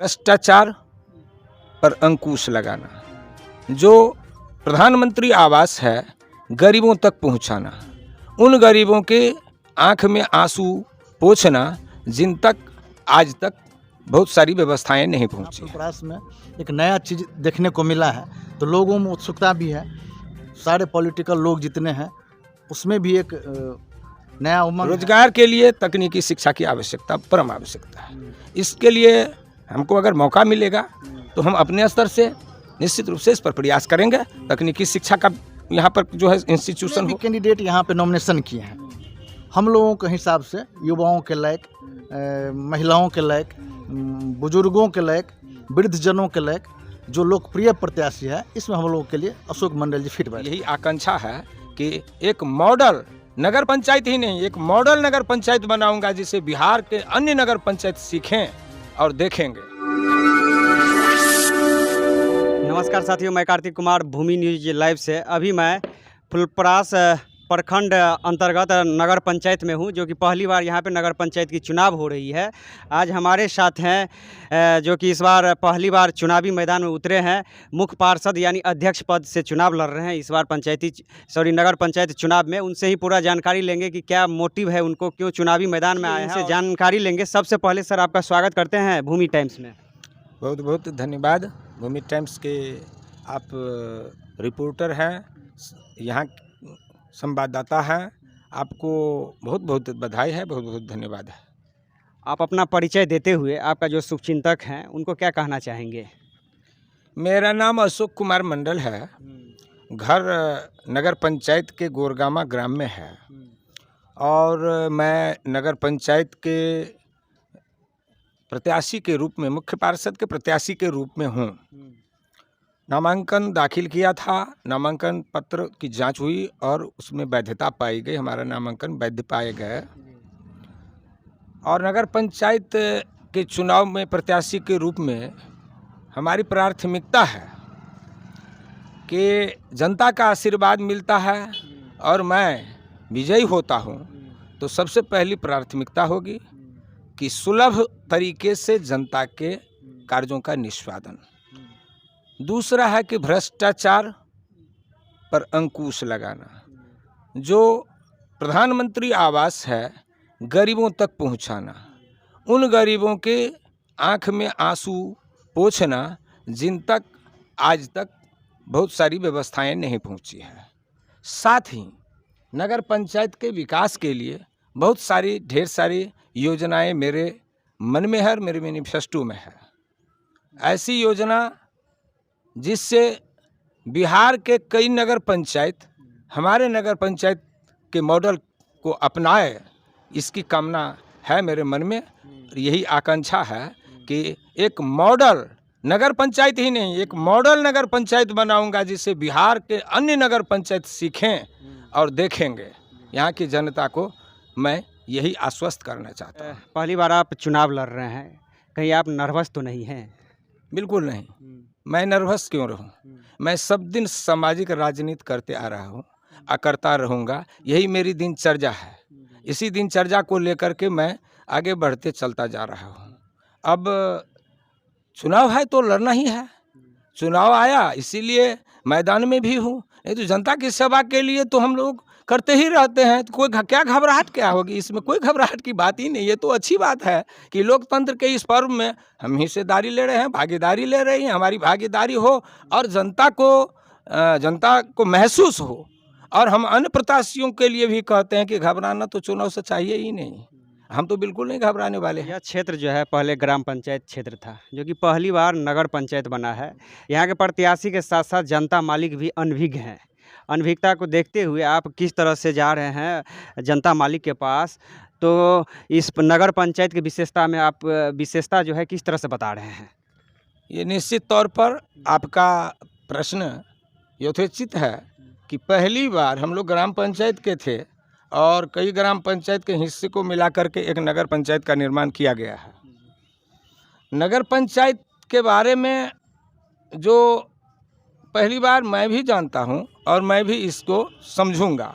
भ्रष्टाचार पर अंकुश लगाना, जो प्रधानमंत्री आवास है गरीबों तक पहुंचाना, उन गरीबों के आंख में आंसू पोंछना जिन तक आज तक बहुत सारी व्यवस्थाएं नहीं पहुंची। प्रयास में एक नया चीज़ देखने को मिला है, तो लोगों में उत्सुकता भी है। सारे पॉलिटिकल लोग जितने हैं उसमें भी एक नया उमंग रोजगार के लिए तकनीकी शिक्षा की आवश्यकता, परम आवश्यकता है। इसके लिए हमको अगर मौका मिलेगा तो हम अपने स्तर से निश्चित रूप से इस पर प्रयास करेंगे। तकनीकी शिक्षा का यहाँ पर जो है इंस्टीट्यूशन हो। कैंडिडेट यहाँ पे नॉमिनेशन किए हैं, हम लोगों के हिसाब से युवाओं के लायक, महिलाओं के लायक, बुजुर्गों के लायक, वृद्धजनों के लायक जो लोकप्रिय प्रत्याशी है, इसमें हम लोगों के लिए अशोक मंडल जी फिट बैठे। यही आकांक्षा है कि एक मॉडल नगर पंचायत ही नहीं, एक मॉडल नगर पंचायत बनाऊंगा जिसे बिहार के अन्य नगर पंचायत सीखें और देखेंगे। नमस्कार साथियों, मैं कार्तिक कुमार भूमि न्यूज लाइव से। अभी मैं फुलपरास प्रखंड अंतर्गत नगर पंचायत में हूं, जो कि पहली बार यहां पे नगर पंचायत की चुनाव हो रही है। आज हमारे साथ हैं जो कि इस बार पहली बार चुनावी मैदान में उतरे हैं, मुख्य पार्षद यानी अध्यक्ष पद से चुनाव लड़ रहे हैं इस बार नगर पंचायत चुनाव में। उनसे ही पूरा जानकारी लेंगे कि क्या मोटिव है उनको, क्यों चुनावी मैदान में आए हैं, इनसे जानकारी लेंगे। सबसे पहले सर आपका स्वागत करते हैं भूमि टाइम्स में। बहुत बहुत धन्यवाद। भूमि टाइम्स के आप रिपोर्टर हैं, यहाँ संवाददाता हैं, आपको बहुत बहुत बधाई है, बहुत बहुत धन्यवाद है। आप अपना परिचय देते हुए आपका जो शुभचिंतक हैं उनको क्या कहना चाहेंगे? मेरा नाम अशोक कुमार मंडल है, घर नगर पंचायत के गोरगामा ग्राम में है और मैं नगर पंचायत के प्रत्याशी के रूप में, मुख्य पार्षद के प्रत्याशी के रूप में हूँ। नामांकन दाखिल किया था, नामांकन पत्र की जांच हुई और उसमें वैधता पाई गई, हमारा नामांकन वैध पाए गए। और नगर पंचायत के चुनाव में प्रत्याशी के रूप में हमारी प्राथमिकता है कि जनता का आशीर्वाद मिलता है और मैं विजयी होता हूँ तो सबसे पहली प्राथमिकता होगी कि सुलभ तरीके से जनता के कार्यों का निष्पादन। दूसरा है कि भ्रष्टाचार पर अंकुश लगाना, जो प्रधानमंत्री आवास है गरीबों तक पहुंचाना, उन गरीबों के आंख में आंसू पोंछना जिन तक आज तक बहुत सारी व्यवस्थाएं नहीं पहुंची है। साथ ही नगर पंचायत के विकास के लिए बहुत सारी ढेर सारी योजनाएं मेरे मन में है और मेरे मैनिफेस्टो में है। ऐसी योजना जिससे बिहार के कई नगर पंचायत हमारे नगर पंचायत के मॉडल को अपनाए, इसकी कामना है मेरे मन में। यही आकांक्षा है कि एक मॉडल नगर पंचायत ही नहीं, एक मॉडल नगर पंचायत बनाऊंगा जिसे बिहार के अन्य नगर पंचायत सीखें और देखेंगे। यहाँ की जनता को मैं यही आश्वस्त करना चाहता हूँ। पहली बार आप चुनाव लड़ रहे हैं, कहीं आप नर्वस तो नहीं हैं? बिल्कुल नहीं, मैं नर्वस क्यों रहूं? मैं सब दिन सामाजिक राजनीति करते आ रहा हूं, करता रहूंगा। यही मेरी दिनचर्या है। इसी दिनचर्या को लेकर के मैं आगे बढ़ते चलता जा रहा हूं। अब चुनाव है तो लड़ना ही है। चुनाव आया इसीलिए मैदान में भी हूं, नहीं तो जनता की सेवा के लिए तो हम लोग करते ही रहते हैं। तो कोई क्या घबराहट क्या होगी? इसमें कोई घबराहट की बात ही नहीं। ये तो अच्छी बात है कि लोकतंत्र के इस पर्व में हम हिस्सेदारी ले रहे हैं, भागीदारी ले रही हैं। हमारी भागीदारी हो और जनता को महसूस हो। और हम अन्य प्रत्याशियों के लिए भी कहते हैं कि घबराना तो चुनाव से चाहिए ही नहीं। हम तो बिल्कुल नहीं घबराने वाले हैं। यह क्षेत्र जो है पहले ग्राम पंचायत क्षेत्र था, जो कि पहली बार नगर पंचायत बना है। यहाँ के प्रत्याशी के साथ साथ जनता मालिक भी अनभिज्ञ हैं। अनभिज्ञता को देखते हुए आप किस तरह से जा रहे हैं जनता मालिक के पास, तो इस नगर पंचायत की विशेषता में आप विशेषता जो है किस तरह से बता रहे हैं? ये निश्चित तौर पर आपका प्रश्न यथोचित है कि पहली बार हम लोग ग्राम पंचायत के थे और कई ग्राम पंचायत के हिस्से को मिला करके एक नगर पंचायत का निर्माण किया गया है। नगर पंचायत के बारे में जो पहली बार मैं भी जानता हूं और मैं भी इसको समझूंगा।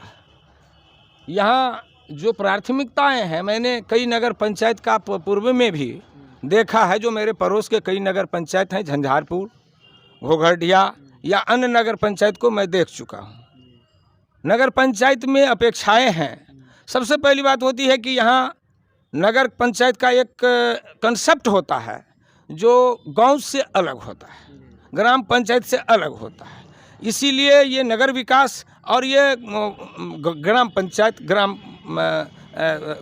यहाँ जो प्राथमिकताएं हैं, मैंने कई नगर पंचायत का पूर्व में भी देखा है, जो मेरे पड़ोस के कई नगर पंचायत हैं, झंझारपुर, घोघरडिया या अन्य नगर पंचायत को मैं देख चुका हूँ। नगर पंचायत में अपेक्षाएं हैं। सबसे पहली बात होती है कि यहाँ नगर पंचायत का एक कंसेप्ट होता है जो गांव से अलग होता है, ग्राम पंचायत से अलग होता है। इसीलिए ये नगर विकास और ये ग्राम पंचायत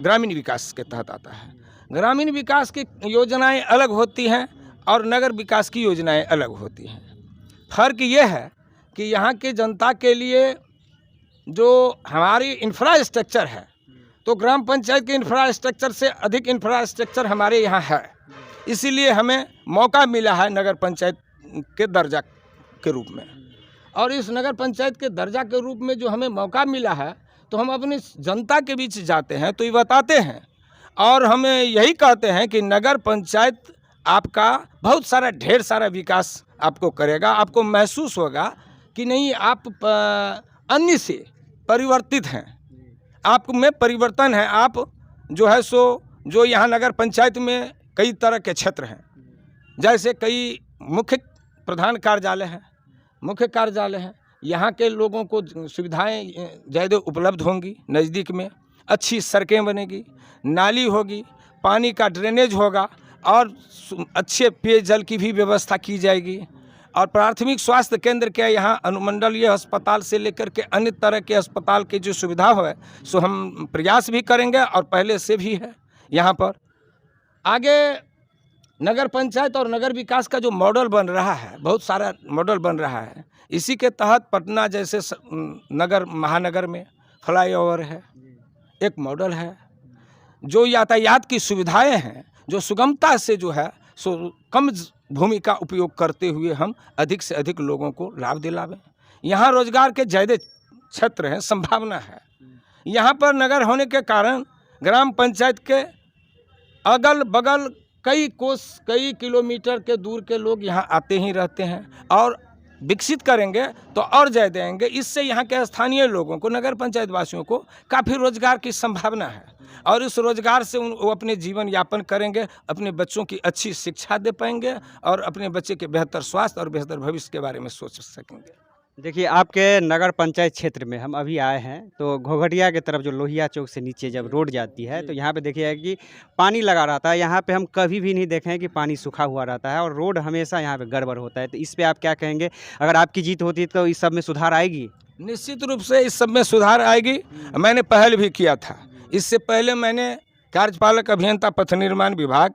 ग्रामीण विकास के तहत आता है। ग्रामीण विकास की योजनाएं अलग होती हैं और नगर विकास की योजनाएं अलग होती हैं। फर्क ये है कि यहाँ के जनता के लिए जो हमारी इंफ्रास्ट्रक्चर है, तो ग्राम पंचायत के इंफ्रास्ट्रक्चर से अधिक इंफ्रास्ट्रक्चर हमारे यहाँ है। इसीलिए हमें मौका मिला है नगर पंचायत के दर्जा के रूप में, और इस नगर पंचायत के दर्जा के रूप में जो हमें मौका मिला है, तो हम अपनी जनता के बीच जाते हैं तो ये बताते हैं और हमें यही कहते हैं कि नगर पंचायत आपका बहुत सारा ढेर सारा विकास आपको करेगा। आपको महसूस होगा कि नहीं, आप अन्य से परिवर्तित हैं, आप में परिवर्तन है। आप जो है सो जो यहाँ नगर पंचायत में कई तरह के क्षेत्र हैं, जैसे कई मुख्य प्रधान कार्यालय हैं, मुख्य कार्यालय हैं। यहाँ के लोगों को सुविधाएं ज़्यादा उपलब्ध होंगी, नज़दीक में अच्छी सड़कें बनेगी, नाली होगी, पानी का ड्रेनेज होगा और अच्छे पेयजल की भी व्यवस्था की जाएगी। और प्राथमिक स्वास्थ्य केंद्र के यहाँ अनुमंडलीय अस्पताल से लेकर के अन्य तरह के अस्पताल की जो सुविधा है सो हम प्रयास भी करेंगे और पहले से भी है। यहाँ पर आगे नगर पंचायत और नगर विकास का जो मॉडल बन रहा है, बहुत सारा मॉडल बन रहा है। इसी के तहत पटना जैसे नगर महानगर में फ्लाईओवर है, एक मॉडल है। जो यातायात की सुविधाएं हैं, जो सुगमता से जो है सो कम भूमि का उपयोग करते हुए हम अधिक से अधिक लोगों को लाभ दिलावें। यहाँ रोजगार के ज़्यादा क्षेत्र हैं, संभावना है। यहाँ पर नगर होने के कारण ग्राम पंचायत के अगल बगल कई कोस, कई किलोमीटर के दूर के लोग यहाँ आते ही रहते हैं और विकसित करेंगे तो और ज़्यादा आएंगे। इससे यहाँ के स्थानीय लोगों को, नगर पंचायत वासियों को काफ़ी रोजगार की संभावना है और इस रोजगार से वो अपने जीवन यापन करेंगे, अपने बच्चों की अच्छी शिक्षा दे पाएंगे और अपने बच्चे के बेहतर स्वास्थ्य और बेहतर भविष्य के बारे में सोच सकेंगे। देखिए, आपके नगर पंचायत क्षेत्र में हम अभी आए हैं तो घोघटिया की तरफ जो लोहिया चौक से नीचे जब रोड जाती है तो यहाँ पे देखिए कि पानी लगा रहता है। यहाँ पे हम कभी भी नहीं देखे हैं कि पानी सूखा हुआ रहता है और रोड हमेशा यहाँ पे गड़बड़ होता है। तो इस पे आप क्या कहेंगे? अगर आपकी जीत होती तो इस सब में सुधार आएगी? निश्चित रूप से इस सब में सुधार आएगी। मैंने पहल भी किया था। इससे पहले मैंने कार्यपालक अभियंता पथ निर्माण विभाग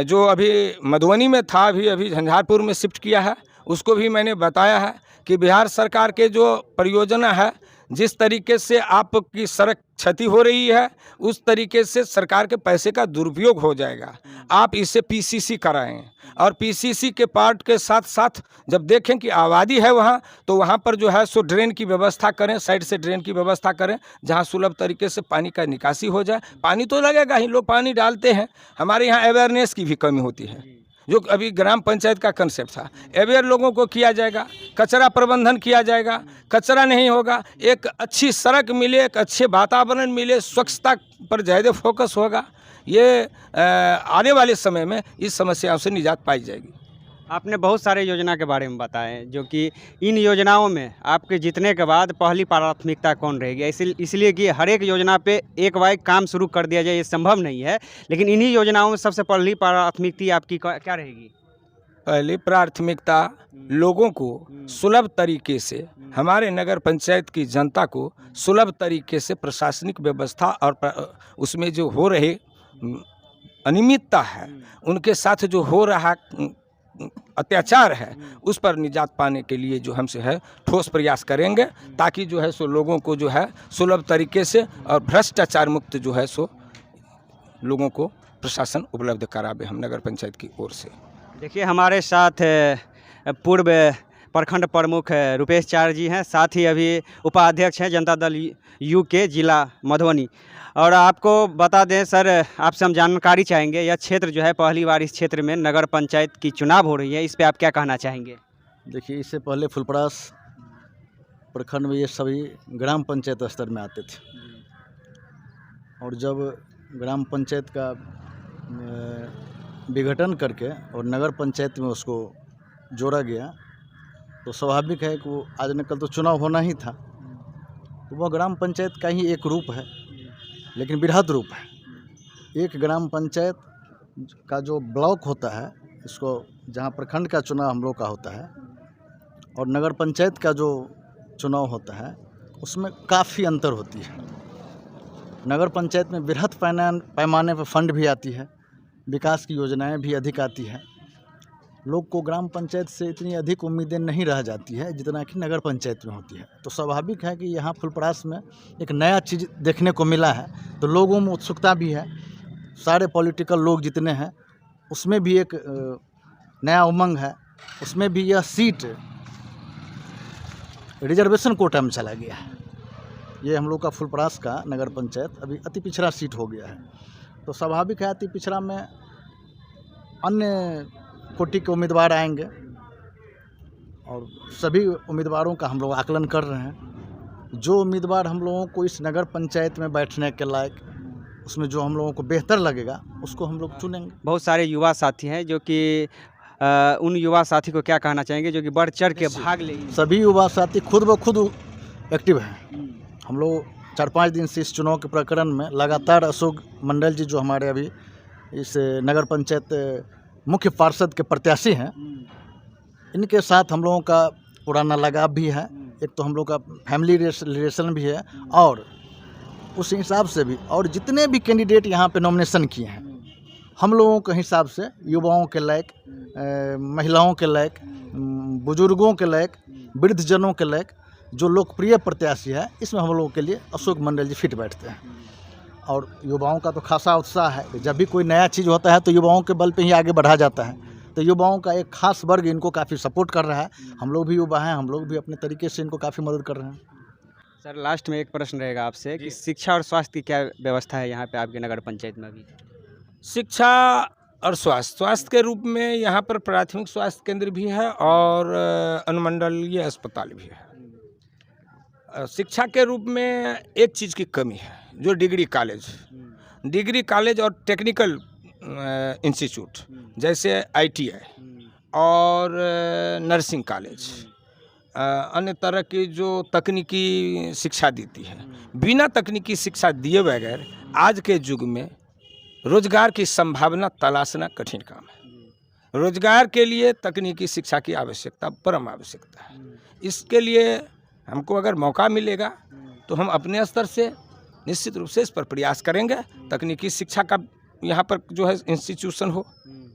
जो अभी मधुबनी में था, अभी झंझारपुर में शिफ्ट किया है, उसको भी मैंने बताया है कि बिहार सरकार के जो परियोजना है, जिस तरीके से आपकी सड़क क्षति हो रही है, उस तरीके से सरकार के पैसे का दुरुपयोग हो जाएगा। आप इसे पीसीसी कराएं और पीसीसी के पार्ट के साथ साथ जब देखें कि आबादी है वहाँ, तो वहाँ पर जो है सो ड्रेन की व्यवस्था करें, साइड से ड्रेन की व्यवस्था करें जहाँ सुलभ तरीके से पानी का निकासी हो जाए। पानी तो लगेगा ही, लोग पानी डालते हैं। हमारे यहाँ अवेयरनेस की भी कमी होती है, जो अभी ग्राम पंचायत का कंसेप्ट था। अवेयर लोगों को किया जाएगा, कचरा प्रबंधन किया जाएगा, कचरा नहीं होगा, एक अच्छी सड़क मिले, एक अच्छे वातावरण मिले, स्वच्छता पर ज़्यादा फोकस होगा। ये आने वाले समय में इस समस्याओं से निजात पाई जाएगी। आपने बहुत सारे योजना के बारे में बताएं, जो कि इन योजनाओं में आपके जीतने के बाद पहली प्राथमिकता कौन रहेगी? इसलिए कि हर एक योजना पे एक बार काम शुरू कर दिया जाए ये संभव नहीं है, लेकिन इन्हीं योजनाओं में सबसे पहली प्राथमिकता आपकी क्या रहेगी? पहली प्राथमिकता लोगों को सुलभ तरीके से, हमारे नगर पंचायत की जनता को सुलभ तरीके से प्रशासनिक व्यवस्था और उसमें जो हो रहे अनियमितता है, उनके साथ जो हो रहा अत्याचार है, उस पर निजात पाने के लिए जो हमसे है ठोस प्रयास करेंगे, ताकि जो है सो लोगों को जो है सुलभ तरीके से और भ्रष्टाचार मुक्त जो है सो लोगों को प्रशासन उपलब्ध करावे हम नगर पंचायत की ओर से। देखिए, हमारे साथ पूर्व प्रखंड प्रमुख रुपेश चार जी हैं, साथ ही अभी उपाध्यक्ष हैं जनता दल यू के जिला मधुबनी। और आपको बता दें सर, आपसे हम जानकारी चाहेंगे, यह क्षेत्र जो है पहली बार इस क्षेत्र में नगर पंचायत की चुनाव हो रही है, इस पे आप क्या कहना चाहेंगे? देखिए, इससे पहले फुलपरास प्रखंड में ये सभी ग्राम पंचायत स्तर में आते थे, और जब ग्राम पंचायत का विघटन करके और नगर पंचायत में उसको जोड़ा गया, तो स्वाभाविक है कि वो आज न कल तो चुनाव होना ही था। तो वह ग्राम पंचायत का ही एक रूप है, लेकिन बृहद रूप है। एक ग्राम पंचायत का जो ब्लॉक होता है, इसको जहाँ प्रखंड का चुनाव हम लोग का होता है और नगर पंचायत का जो चुनाव होता है, उसमें काफ़ी अंतर होती है। नगर पंचायत में बृहद पैमाने पर फंड भी आती है, विकास की योजनाएं भी अधिक आती है। लोग को ग्राम पंचायत से इतनी अधिक उम्मीदें नहीं रह जाती है जितना कि नगर पंचायत में होती है। तो स्वाभाविक है कि यहाँ फुलपरास में एक नया चीज़ देखने को मिला है, तो लोगों में उत्सुकता भी है। सारे पॉलिटिकल लोग जितने हैं उसमें भी एक नया उमंग है। उसमें भी यह सीट रिजर्वेशन कोटा में चला गया है। ये हम लोग का फुलपरास का नगर पंचायत अभी अति पिछड़ा सीट हो गया है। तो स्वाभाविक है अति पिछड़ा में अन्य कोटि के उम्मीदवार आएंगे और सभी उम्मीदवारों का हम लोग आकलन कर रहे हैं। जो उम्मीदवार हम लोगों को इस नगर पंचायत में बैठने के लायक, उसमें जो हम लोगों को बेहतर लगेगा उसको हम लोग चुनेंगे। बहुत सारे युवा साथी हैं जो कि उन युवा साथी को क्या कहना चाहेंगे जो कि बढ़ चढ़ के भाग लेंगे? सभी युवा साथी खुद ब खुद एक्टिव हैं। हम लोग 4-5 दिन से इस चुनाव के प्रकरण में लगातार अशोक मंडल जी जो हमारे अभी इस नगर पंचायत मुख्य पार्षद के प्रत्याशी हैं, इनके साथ हम लोगों का पुराना लगाव भी है। एक तो हम लोग का फैमिली रिलेशन भी है और उस हिसाब से भी, और जितने भी कैंडिडेट यहाँ पे नॉमिनेशन किए हैं, हम लोगों के हिसाब से युवाओं के लायक, महिलाओं के लायक, बुजुर्गों के लायक, वृद्धजनों के लायक जो लोकप्रिय प्रत्याशी है, इसमें हम लोगों के लिए अशोक मंडल जी फिट बैठते हैं। और युवाओं का तो खासा उत्साह है कि जब भी कोई नया चीज़ होता है तो युवाओं के बल पे ही आगे बढ़ा जाता है। तो युवाओं का एक खास वर्ग इनको काफ़ी सपोर्ट कर रहा है। हम लोग भी युवा हैं, हम लोग भी अपने तरीके से इनको काफ़ी मदद कर रहे हैं। सर, लास्ट में एक प्रश्न रहेगा आपसे कि शिक्षा और स्वास्थ्य की क्या व्यवस्था है यहाँ पे आपके नगर पंचायत में अभी? शिक्षा और स्वास्थ्य के रूप में यहाँ पर प्राथमिक स्वास्थ्य केंद्र भी है और अनुमंडलीय अस्पताल भी है। शिक्षा के रूप में एक चीज़ की कमी है, जो डिग्री कॉलेज और टेक्निकल इंस्टीट्यूट जैसे ITI और नर्सिंग कॉलेज, अन्य तरह की जो तकनीकी शिक्षा देती है। बिना तकनीकी शिक्षा दिए बगैर आज के युग में रोजगार की संभावना तलाशना कठिन काम है। रोजगार के लिए तकनीकी शिक्षा की आवश्यकता, परम आवश्यकता है। इसके लिए हमको अगर मौका मिलेगा तो हम अपने स्तर से निश्चित रूप से इस पर प्रयास करेंगे। तकनीकी शिक्षा का यहाँ पर जो है इंस्टीट्यूशन हो,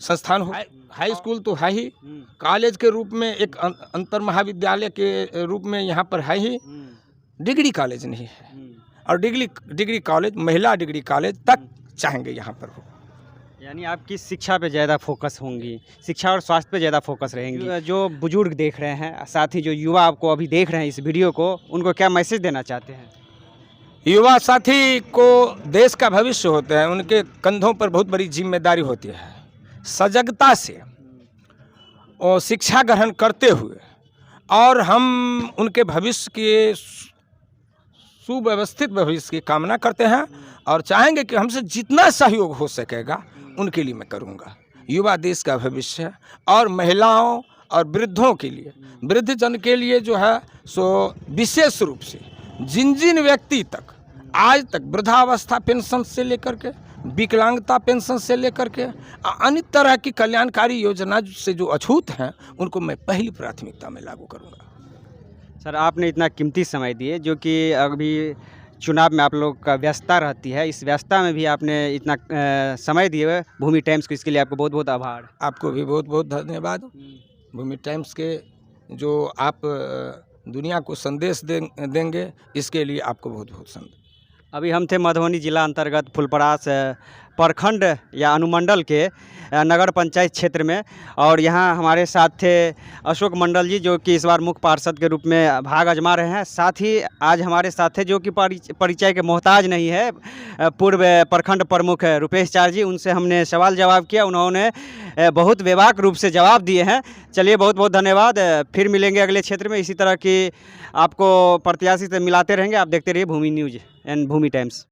संस्थान हो। हाई स्कूल तो है ही, कॉलेज के रूप में एक अंतर महाविद्यालय के रूप में यहाँ पर है ही, डिग्री कॉलेज नहीं है। और डिग्री कॉलेज, महिला डिग्री कॉलेज तक चाहेंगे यहाँ पर हो। यानी आपकी शिक्षा पे ज़्यादा फोकस होंगी, शिक्षा और स्वास्थ्य पे ज़्यादा फोकस रहेंगी। जो बुजुर्ग देख रहे हैं, साथ ही जो युवा आपको अभी देख रहे हैं इस वीडियो को, उनको क्या मैसेज देना चाहते हैं? युवा साथी को देश का भविष्य होते हैं, उनके कंधों पर बहुत बड़ी जिम्मेदारी होती है। सजगता से और शिक्षा ग्रहण करते हुए और हम उनके भविष्य के सुव्यवस्थित भविष्य की कामना करते हैं और चाहेंगे कि हमसे जितना सहयोग हो सकेगा उनके लिए मैं करूँगा। युवा देश का भविष्य है और महिलाओं और वृद्धों के लिए, वृद्धजन के लिए जो है सो विशेष रूप से जिन व्यक्ति तक आज तक वृद्धावस्था पेंशन से लेकर के, विकलांगता पेंशन से लेकर के अन्य तरह की कल्याणकारी योजना से जो अछूत हैं, उनको मैं पहली प्राथमिकता में लागू करूँगा। सर, आपने इतना कीमती समय दिए, जो कि अभी चुनाव में आप लोग का व्यस्तता रहती है, इस व्यस्तता में भी आपने इतना समय दिए भूमि टाइम्स को, इसके लिए आपको बहुत बहुत आभार। आपको भी बहुत बहुत धन्यवाद। भूमि टाइम्स के जो आप दुनिया को संदेश देंगे, इसके लिए आपको बहुत बहुत धन्यवाद। अभी हम थे मधुबनी जिला अंतर्गत फुलपरास प्रखंड या अनुमंडल के नगर पंचायत क्षेत्र में, और यहाँ हमारे साथ थे अशोक मंडल जी, जो कि इस बार मुख्य पार्षद के रूप में भाग आजमा रहे हैं। साथ ही आज हमारे साथ थे, जो कि परिचय के मोहताज नहीं है, पूर्व प्रखंड प्रमुख रुपेश चार जी। उनसे हमने सवाल जवाब किया, उन्होंने बहुत बेबाक रूप से जवाब दिए हैं। चलिए, बहुत बहुत धन्यवाद। फिर मिलेंगे अगले क्षेत्र में, इसी तरह की आपको प्रत्याशी से मिलाते रहेंगे। आप देखते रहिए भूमि न्यूज़ एंड भूमि टाइम्स।